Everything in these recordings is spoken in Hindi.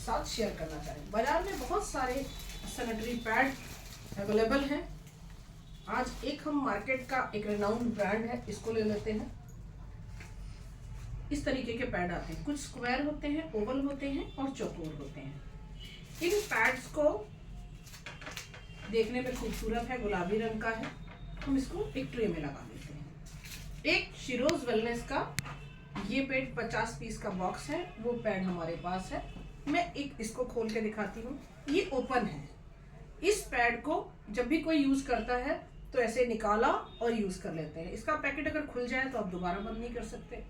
साथ शेयर करना चाहें। बाजार में बहुत सारे सैनिटरी पैड अवेलेबल हैं। आज एक हम मार्केट का एक रिनाउंड ब्रांड है, इसको ले लेते हैं। इस तरीके के पैड आते हैं, कुछ स्क्वायर होते हैं, ओवल होते हैं और चौकोर होते हैं। इन पैड्स को देखने में खूबसूरत है, गुलाबी रंग का है। हम इसको एक ट्रे में लगा देते हैं। एक शिरोज वेलनेस का ये पैड 50 पीस का बॉक्स है, वो पैड हमारे पास है। मैं एक इसको खोल के दिखाती हूँ। ये ओपन है। इस पैड को जब भी कोई यूज करता है तो ऐसे निकाला और यूज कर लेते हैं। इसका पैकेट अगर खुल जाए तो आप दोबारा बंद नहीं कर सकते।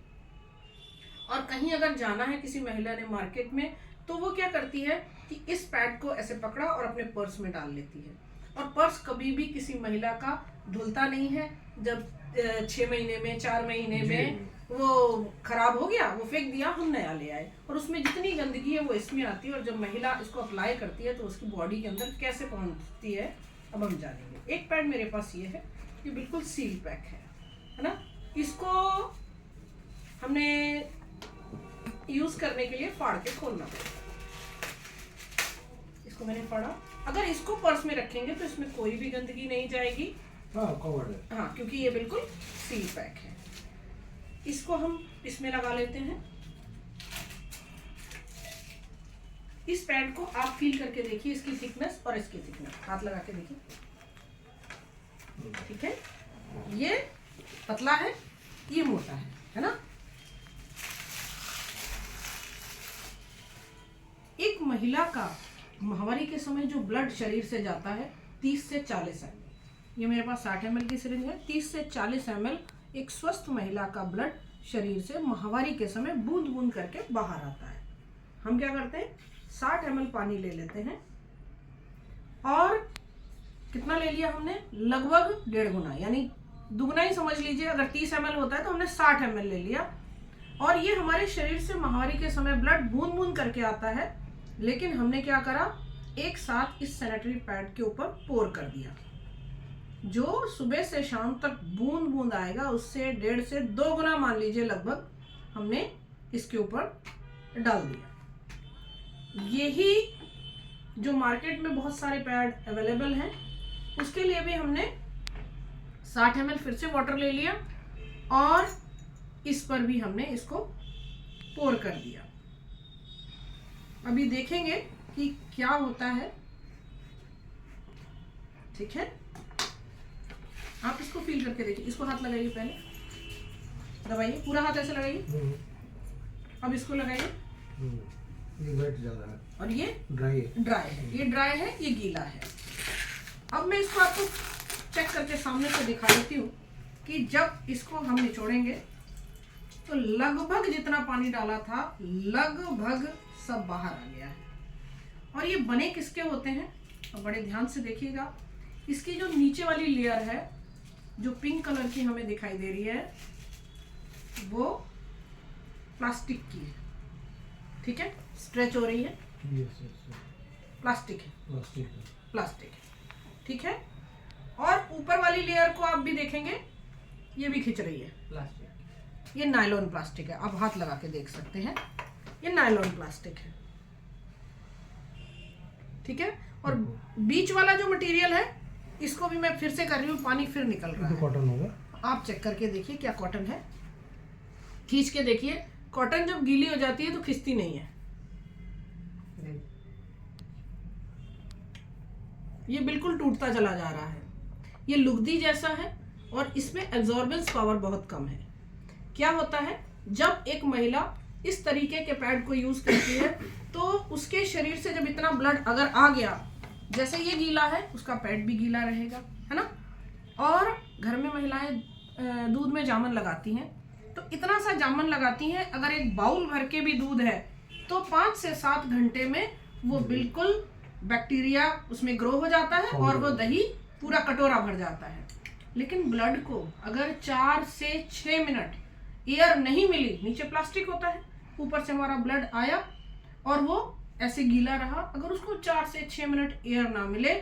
और कहीं अगर जाना है किसी महिला ने मार्केट में, तो वो क्या करती है कि इस पैड को ऐसे पकड़ा और अपने पर्स में डाल लेती है। और पर्स कभी भी किसी महिला का धुलता नहीं है। जब 6 महीने में, 4 महीने में वो खराब हो गया, वो फेंक दिया, हम नया ले आए। और उसमें जितनी गंदगी है वो इसमें आती है। और जब महिला इसको अप्लाई करती है तो उसकी बॉडी के अंदर कैसे पहुंचती है, अब हम जानेंगे। एक पैड मेरे पास ये है, ये बिल्कुल सील पैक है ना। इसको हमने यूज करने के लिए फाड़ के खोलना पड़ेगा। इसको मैंने फाड़ा। अगर इसको पर्स में रखेंगे तो इसमें कोई भी गंदगी नहीं जाएगी। कवर्ड है। हाँ, क्योंकि ये बिल्कुल सील पैक है। इसको हम इसमें लगा लेते हैं। इस पैड को आप फील करके देखिए, इसकी थिकनेस और इसकी थिकनेस हाथ लगा के देखिए। ठीक है, ये पतला है, ये मोटा है ना। एक महिला का माहवारी के समय जो ब्लड शरीर से जाता है 30 से 40 ml, ये मेरे पास 60 ml की सिरिंज है। 30 से 40 ml एक स्वस्थ महिला का ब्लड शरीर से माहवारी के समय बूंद बूंद करके बाहर आता है। हम क्या करते हैं, 60 ml पानी ले लेते हैं और कितना ले लिया हमने, लगभग 1.5 गुना, यानी दुगना ही समझ लीजिए। अगर 30 ml होता है तो हमने 60 ml ले लिया। और ये हमारे शरीर से माहवारी के समय ब्लड बूंद बूंद करके आता है। लेकिन हमने क्या करा, एक साथ इस सैनिटरी पैड के ऊपर पोर कर दिया। जो सुबह से शाम तक बूंद बूंद आएगा, उससे 1.5 से 2 गुना मान लीजिए लगभग हमने इसके ऊपर डाल दिया। यही जो मार्केट में बहुत सारे पैड अवेलेबल हैं, उसके लिए भी हमने 60 ml फिर से वाटर ले लिया और इस पर भी हमने इसको पोर कर दिया। अभी देखेंगे कि क्या होता है। ठीक है, आप इसको फील करके देखिए। इसको हाथ लगाइए, पहले दबाइए, पूरा हाथ ऐसे लगाइए। अब इसको लगाइए। ये वेट ज्यादा है और ये ड्राई है। ये ड्राई है, ये गीला है। अब मैं इसको आपको चेक करके सामने से दिखा देती हूँ कि जब इसको हम निचोड़ेंगे तो लगभग जितना पानी डाला था लगभग सब बाहर आ गया है। और ये बने किसके होते हैं, अब बड़े ध्यान से देखिएगा। इसकी जो नीचे वाली लेयर है, जो पिंक कलर की हमें दिखाई दे रही है, वो प्लास्टिक की है। ठीक है, स्ट्रेच हो रही है, प्लास्टिक है। ठीक है, और ऊपर वाली लेयर को आप भी देखेंगे, ये भी खिंच रही है, प्लास्टिक। ये नायलॉन प्लास्टिक है, आप हाथ लगा के देख सकते हैं, ये नायलॉन प्लास्टिक है। ठीक है, और बीच वाला जो मटेरियल है, इसको भी मैं फिर से कर रही हूँ, पानी फिर निकल रहा है। कॉटन होगा, आप चेक करके देखिए क्या कॉटन है। खींच के देखिए, कॉटन जब गीली हो जाती है तो खिंचती नहीं है। ये बिल्कुल टूटता चला जा रहा है। ये लुगदी जैसा है और इसमें एब्जॉर्बेंस पावर बहुत कम है। क्या होता है, जब एक महिला इस तरीके के पैड को यूज करती है तो उसके शरीर से जब इतना ब्लड अगर आ गया, जैसे ये गीला है, उसका पैड भी गीला रहेगा, है ना। और घर में महिलाएं दूध में जामन लगाती हैं, तो इतना सा जामन लगाती हैं, अगर एक बाउल भर के भी दूध है तो 5 से 7 घंटे में वो बिल्कुल बैक्टीरिया उसमें ग्रो हो जाता है और वो दही पूरा कटोरा भर जाता है। लेकिन ब्लड को अगर 4 से 6 मिनट एयर नहीं मिली, नीचे प्लास्टिक होता है, ऊपर से हमारा ब्लड आया और वो ऐसे गीला रहा, अगर उसको 4 से 6 मिनट एयर ना मिले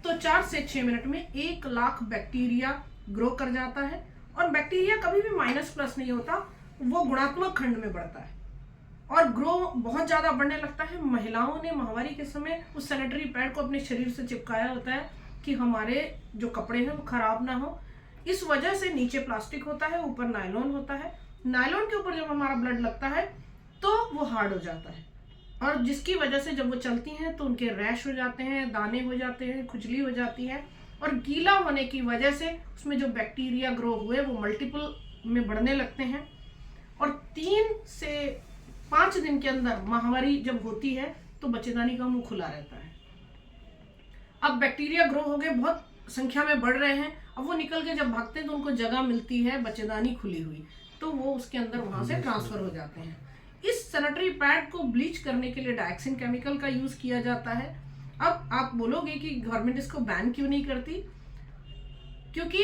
तो 4 से 6 मिनट में 1 लाख बैक्टीरिया ग्रो कर जाता है। और बैक्टीरिया कभी भी माइनस प्लस नहीं होता, वो गुणात्मक खंड में बढ़ता है और ग्रो बहुत ज़्यादा बढ़ने लगता है। महिलाओं ने माहवारी के समय उस सैनिटरी पैड को अपने शरीर से चिपकाया होता है कि हमारे जो कपड़े हैं वो खराब ना हो। इस वजह से नीचे प्लास्टिक होता है, ऊपर नायलॉन होता है। नायलॉन के ऊपर जब हमारा ब्लड लगता है तो वो हार्ड हो जाता है, और जिसकी वजह से जब वो चलती हैं तो उनके रैश हो जाते हैं, दाने हो जाते हैं, खुजली हो जाती है, और गीला होने की वजह से उसमें जो बैक्टीरिया ग्रो हुए वो मल्टीपल में बढ़ने लगते हैं। और 3 से 5 दिन के अंदर माहवारी जब होती है तो बच्चेदानी का मुंह खुला रहता है। अब बैक्टीरिया ग्रो हो गए, बहुत संख्या में बढ़ रहे हैं, अब वो निकल के जब भागते हैं तो उनको जगह मिलती है बच्चेदानी खुली हुई, तो वो उसके अंदर वहां से ट्रांसफर हो जाते हैं। इस सैनिटरी पैड को ब्लीच करने के लिए डायक्सिन केमिकल का यूज किया जाता है। अब आप बोलोगे कि गवर्नमेंट इसको बैन क्यों नहीं करती, क्योंकि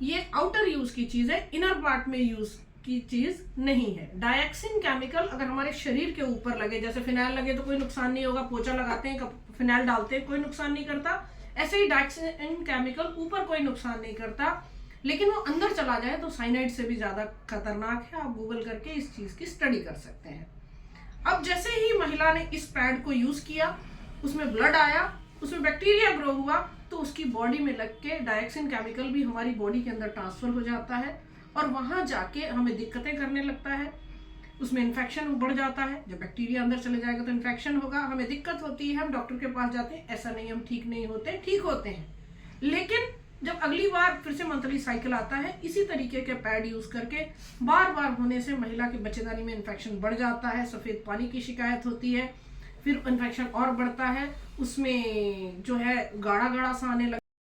ये आउटर यूज की चीज है, इनर पार्ट में यूज की चीज नहीं है। डायक्सिन केमिकल अगर हमारे शरीर के ऊपर लगे, जैसे फिनाइल लगे तो कोई नुकसान नहीं होगा, पोछा लगाते हैं फिनाइल डालते हैं कोई नुकसान नहीं करता, ऐसे ही डायक्सिन केमिकल ऊपर कोई नुकसान नहीं करता, लेकिन वो अंदर चला जाए तो साइनाइड से भी ज्यादा खतरनाक है। आप गूगल करके इस चीज की स्टडी कर सकते हैं। अब जैसे ही महिला ने इस पैड को यूज किया, उसमें ब्लड आया, उसमें बैक्टीरिया ग्रो हुआ, तो उसकी बॉडी में लग के डायक्सिन केमिकल भी हमारी बॉडी के अंदर ट्रांसफर हो जाता है, और वहां जाके हमें दिक्कतें करने लगता है। उसमें इन्फेक्शन बढ़ जाता है, जब बैक्टीरिया अंदर चले जाएगा तो इन्फेक्शन होगा, हमें दिक्कत होती है, हम डॉक्टर के पास जाते हैं। ऐसा नहीं हम ठीक नहीं होते, ठीक होते हैं, लेकिन जब अगली बार फिर से मंथली साइकिल आता है, इसी तरीके के पैड यूज करके बार बार होने से महिला की बच्चेदानी में इन्फेक्शन बढ़ जाता है, सफेद पानी की शिकायत होती है, फिर इन्फेक्शन और बढ़ता है, उसमें जो है गाढ़ा गाढ़ा सा आने लगता है।